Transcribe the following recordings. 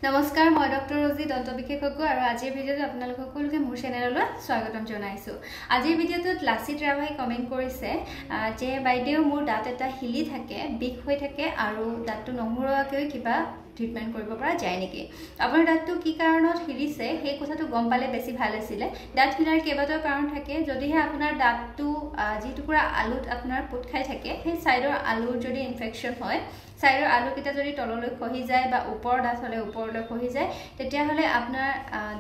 নমস্কাৰ মই ডক্টৰ ৰজি দন্ত বিশেষজ্ঞ আৰু আজিৰ ভিডিঅ'ত আপোনালোক সকলোকে মোৰ চেনেললৈ স্বাগতম জনাইছো। আজিৰ ভিডিঅ'টোত লাচিত ৰাভাই কমেন্ট কৰিছে যে বাইদেউ মোৰ দাঁত এটা হিলি থাকে, বিষ হৈ থাকে আৰু দাঁতটো নহৰুৱাকৈ কিবা ট্ৰিটমেন্ট কৰিব পৰা যায় নেকি? আপোনাৰ দাঁতটো কি কাৰণত হিলিছে সেই কথাটো গম পালে বেছি ভাল আছিল। দাঁত হিলাৰ কেইবাটাও কাৰণ থাকে। যদিহে আপোনাৰ দাঁতটো যি টুকুৰা আলুত আপোনাৰ পুট খাই থাকে সেই সাইডৰ আলুৰ যদি ইনফেকশন হয়, সাইডৰ আলুকিটা যদি তললৈ খহি যায় বা ওপৰ দাঁত হলে ওপৰলৈ খহি যায়, তেতিয়া হলে আপোনাৰ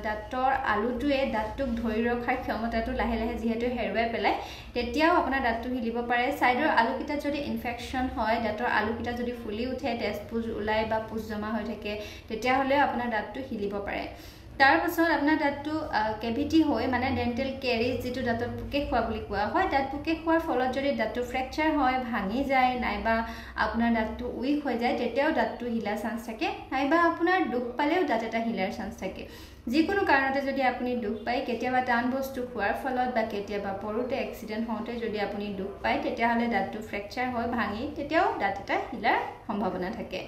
দাঁতৰ আলুটোৱে দাঁতটোক ধৰি ৰখাৰ ক্ষমতাটো লাহে লাহে যেহেতু হেৰুৱাই পেলাই, তেতিয়াও আপোনাৰ দাঁতটো হিলিব পাৰে। সাইডৰ আলুকিটা যদি ইনফেকশন হয়, দাঁতৰ আলুকিটা যদি ফুলি উঠে, তেজপুজ ওলাই বা পুজ জমা হৈ থাকে, তেতিয়া হলে আপোনাৰ দাঁতটো হিলিব পাৰে। তাৰ পাছত আপোনাৰ দাঁতটো কেভিটি হৈ মানে ডেন্টেল কেৰিজ যেটো দাঁতত পোকে খোৱা বুলি কোৱা হয়, দাঁত পোকে খোৱাৰ ফলত যদি দাঁতটো ফ্ৰেকচাৰ হয়, ভাঙি যায়, নাইবা আপোনাৰ দাঁতটো উইক হৈ যায়, তেতিয়াও দাঁতটো হিলাৰ চান্স থাকে, নাইবা আপোনাৰ দুখ পালেও দাঁত এটা হিলাৰ চান্স থাকে। যিকোনো কাৰণতে যদি আপুনি দুখ পায়, কেতিয়াবা টান বস্তু খোৱাৰ ফলত বা কেতিয়াবা পৰোতে এক্সিডেন্ট হওঁতে যদি আপুনি দুখ পায়, তেতিয়া হলে দাঁতটো ফ্ৰেকচাৰ হয়, ভাঙি, তেতিয়াও দাঁত এটা হিলাৰ সম্ভাৱনা থাকে।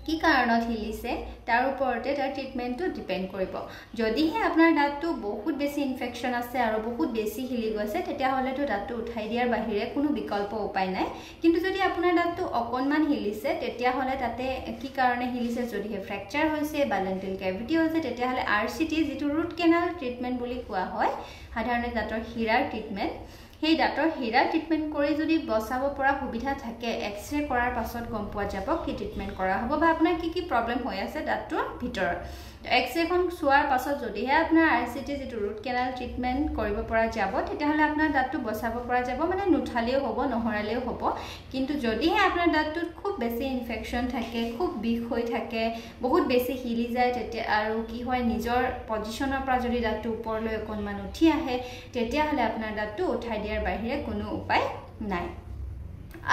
কি কাৰণত হিলিছে তাৰ ওপৰতে তাৰ ট্ৰিটমেন্টটো ডিপেন্ড কৰিব। যদিহে আপোনাৰ দাঁতটো বহুত বেছি ইনফেকশন আছে আৰু বহুত বেছি হিলি গৈছে, তেতিয়া হলেতো দাঁতটো উঠাই দিয়াৰ বাহিৰে কোনো বিকল্প উপায় নাই। কিন্তু যদি আপোনাৰ দাঁতটো অকনমান হিলিছে, তেতিয়া হলে তাতে কি কাৰণে হিলিছে, যদিহে ফ্ৰেকচাৰ হৈছে বা ডেন্টেল কেভিটি হৈছে, তেতিয়া হলে RCT যেটো ৰুট কেনাল ট্ৰিটমেন্ট বুলি কোৱা হয়, সাধাৰণতে দাঁতৰ হীৰাৰ ট্ৰিটমেন্ট, সেই দাঁতৰ হীৰা ট্ৰিটমেন্ট কৰি যদি বচাব পৰা সুবিধা থাকে, এক্সৰে কৰাৰ পাছত গম পোৱা যাব কি ট্ৰিটমেন্ট কৰা হ'ব বা আপোনাৰ কি প্ৰবলেম হৈ আছে দাঁতটোৰ ভিতৰত। এক্সৰেখন চোৱাৰ পাছত যদিহে আপোনাৰ RCT যেটো ৰুট কেনাল ট্ৰিটমেন্ট কৰিব পৰা যাব, তেতিয়া হলে আপোনাৰ দাঁতটো বচাব পৰা যাব, মানে নুঠালেও হ'ব, নহৰালেও হ'ব। কিন্তু যদিহে আপোনাৰ দাঁতটোত খুব বেছি ইনফেকশন থাকে, খুব বিষ হৈ থাকে, বহুত বেছি হিলি যায়, তেতিয়া আৰু কি হয়, নিজৰ পজিশনৰ পৰা যদি দাঁতটো ওপৰলৈ অকনমান উঠি আহে, তেতিয়া হলে আপোনাৰ দাঁতটো উঠাই দিয়াৰ বাহিৰে কোনো উপায় নাই।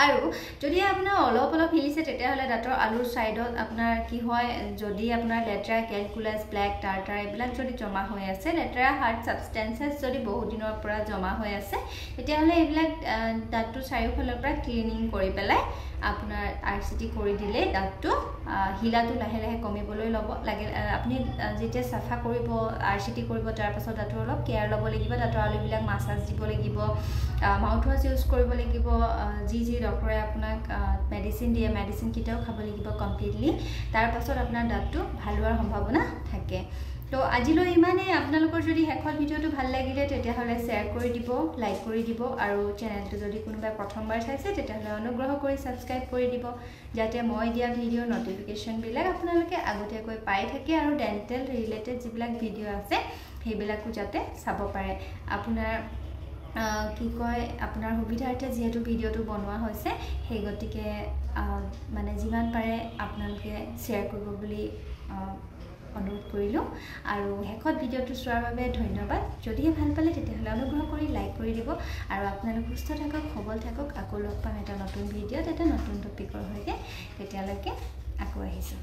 আৰু যদি আপোনাৰ অলপ হিলিছে, তেতিয়া হলে দাঁতৰ আলুৰ সাইডত আপোনাৰ কি হয়, যদি আপোনাৰ লেট্ৰা ক্যালকুলাস, ব্ল্যাক টাৰ্টাৰ এইবিলাক যদি জমা হৈ আছে, লেট্ৰা হাৰ্ড সাবস্টেন্সেস যদি বহুত দিনৰ পৰা জমা হৈ আছে, তেতিয়া হলে এইবিলাক দাঁতটো চাৰিওফালৰ পৰা ক্লিনিং কৰি পেলাই আপোনাৰ RCT কৰি দিলে দাঁতটো হিলাটো লাহে লাহে কমিবলৈ ল'ব লাগে। আপুনি যেতিয়া সাফা কৰিব, RCT কৰিব, তাৰ পাছত দাঁতৰ অলপ কেয়াৰ ল'ব লাগিব, দাঁতৰ আলুবিলাক মাসাজ দিব লাগিব, মাউথ ওয়াশ ইউজ কৰিব লাগিব, যি ডক্টৰে আপোনাক মেডিসিন দিয়ে, মেডিসিন কিটাও খাব লাগিব কমপ্লিটলি। তাৰ পাছত আপোনাৰ দাঁতটো ভাল হোৱাৰ সম্ভাৱনা থাকে। তো আজিলৈ ইমানে। আপোনালোকৰ যদি শেষৰ ভিডিঅ'টো ভাল লাগিলে, তেতিয়া হলে শেয়াৰ কৰি দিব, লাইক কৰি দিব, আৰু চেনেলটো যদি কোনোবাই প্ৰথমবাৰ চাইছে, তেতিয়া হলে অনুগ্ৰহ কৰি সাবস্ক্ৰাইব কৰি দিব, যাতে মই দিয়া ভিডিঅ'ৰ নটিফিকেশন বিলাক আপোনালোকে আগতীয়াকৈ পাই থাকে, আৰু ডেন্টেল ৰিলেটেড যিবিলাক ভিডিঅ' আছে সেইবিলাকো যাতে চাব পাৰে। আপোনাৰ কি কয়, আপোনাৰ সুবিধাৰ্থে যেহেতু ভিডিঅ'টো বনোৱা হৈছে, সেই গতিকে মানে যিমান পাৰে আপোনালোকে শ্বেয়াৰ কৰিব বুলি অনুৰোধ কৰিলোঁ। আৰু শেষত ভিডিঅ'টো চোৱাৰ বাবে ধন্যবাদ। যদিহে ভাল পালে, তেতিয়াহ'লে অনুগ্ৰহ কৰি লাইক কৰি দিব, আৰু আপোনালোক সুস্থ থাকক, সবল থাকক। আকৌ লগ পাম এটা নতুন ভিডিঅ'ত, এটা নতুন টপিকৰ সৈতে। তেতিয়ালৈকে আকৌ আহিছোঁ।